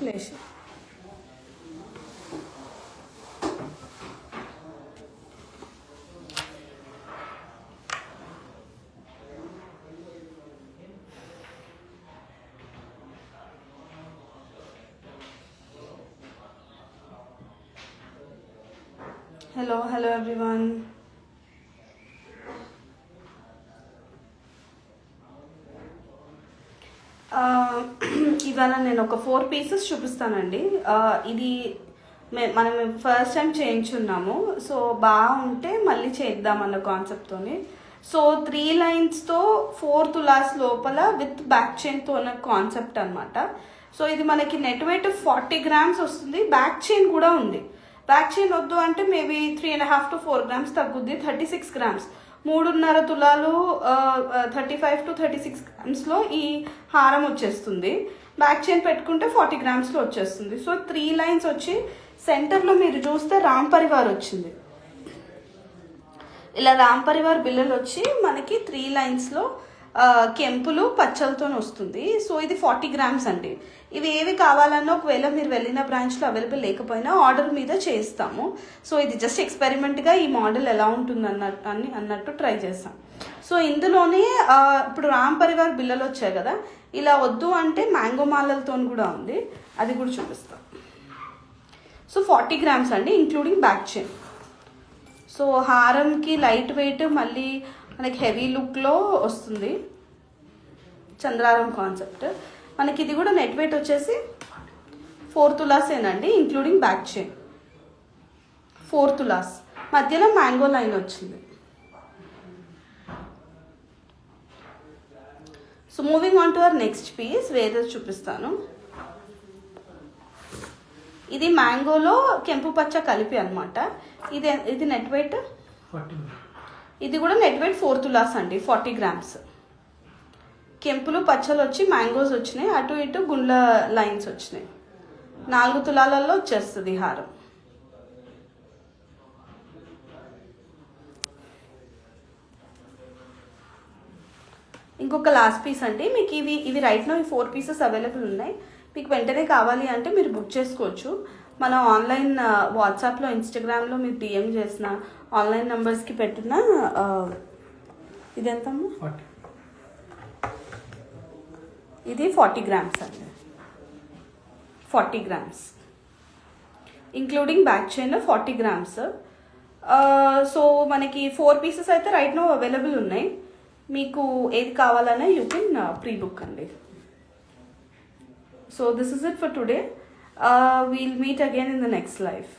Place. Hello everyone. ఇవాళ నేను ఒక 4 పీసెస్ చూపిస్తానండి. ఇది మనం ఫస్ట్ టైం చేయించున్నాము, సో బాగుంటే మళ్ళీ చేద్దామన్న కాన్సెప్ట్తోని. సో 3 లైన్స్తో 4 తులాస్ లోపల విత్ బ్యాక్ చైన్తో ఉన్న కాన్సెప్ట్ అనమాట. సో ఇది మనకి నెట్ వెయిట్ 40 grams వస్తుంది. బ్యాక్ చైన్ కూడా ఉంది. బ్యాక్ చైన్ వద్దు అంటే మేబీ 3.5 to 4 grams తగ్గుద్ది. 36 grams, 3.5 తులాలు 35 to 36 గ్రామ్స్లో ఈ హారం వచ్చేస్తుంది. బ్యాక్ చైన్ పెట్టుకుంటే 40 గ్రామ్స్లో వచ్చేస్తుంది. సో 3 లైన్స్ వచ్చి సెంటర్లో మీరు చూస్తే రామ్ పరివార్ వచ్చింది. ఇలా రామ్ పరివార్ బిల్లలు వచ్చి మనకి 3 లైన్స్లో కెంపులు పచ్చలతో వస్తుంది. సో ఇది 40 grams అండి. ఇవి ఏవి కావాలన్నా ఒకవేళ మీరు వెళ్ళిన బ్రాంచ్లో అవైలబుల్ లేకపోయినా ఆర్డర్ మీద చేస్తాము. సో ఇది జస్ట్ ఎక్స్పెరిమెంట్గా ఈ మోడల్ ఎలా ఉంటుంది అన్నట్టు ట్రై చేస్తాం. సో ఇందులోనే ఇప్పుడు రామ్ పరివార్ బిల్లలు వచ్చాయి కదా, ఇలా వద్దు అంటే మ్యాంగో మాలలతో కూడా ఉంది, అది కూడా చూపిస్తాం. సో 40 grams అండి, ఇంక్లూడింగ్ బ్యాక్ చైన్. సో హారంకి లైట్ వెయిట్, మళ్ళీ మనకి హెవీ లుక్లో వస్తుంది. చంద్రారం కాన్సెప్ట్. మనకి ఇది కూడా నెట్ వెయిట్ వచ్చేసి 4 తులాసేనండి, ఇంక్లూడింగ్ బ్యాక్ చైన్. 4 తులాస్, మధ్యలో మ్యాంగో లైన్ వచ్చింది. So moving on to our next piece, వేరే చూపిస్తాను. ఇది మ్యాంగోలో కెంపు పచ్చ కలిపి అనమాట. ఇది నెట్ వెయిట్, ఇది కూడా నెట్ వెయిట్ 4 తులాస్ అండి, 40 grams. కెంపులు పచ్చలు వచ్చి మ్యాంగోస్ వచ్చినాయి, అటు ఇటు గుండ్ల లైన్స్ వచ్చినాయి. 4 తులాలలో వచ్చేస్తుంది హారం. ఇంకొక లాస్ట్ పీస్ అండి. మీకు ఇవి రైట్ నో ఈ 4 పీసెస్ అవైలబుల్ ఉన్నాయి. మీకు వెంటనే కావాలి అంటే మీరు బుక్ చేసుకోవచ్చు. మన ఆన్లైన్ వాట్సాప్లో, ఇన్స్టాగ్రామ్లో మీరు డిఎం చేసిన, ఆన్లైన్ నెంబర్స్కి పెట్టిన. ఇది ఎంతమ్మా? ఇది 40 grams అండి, 40 grams including back chain 40 grams. So మనకి 4 పీసెస్ అయితే రైట్ నో అవైలబుల్ ఉన్నాయి. మీకు ఏది కావాలన్నా యూ కెన్ ప్రీ బుక్ అండి. So this is it for today. We'll meet again in the next live.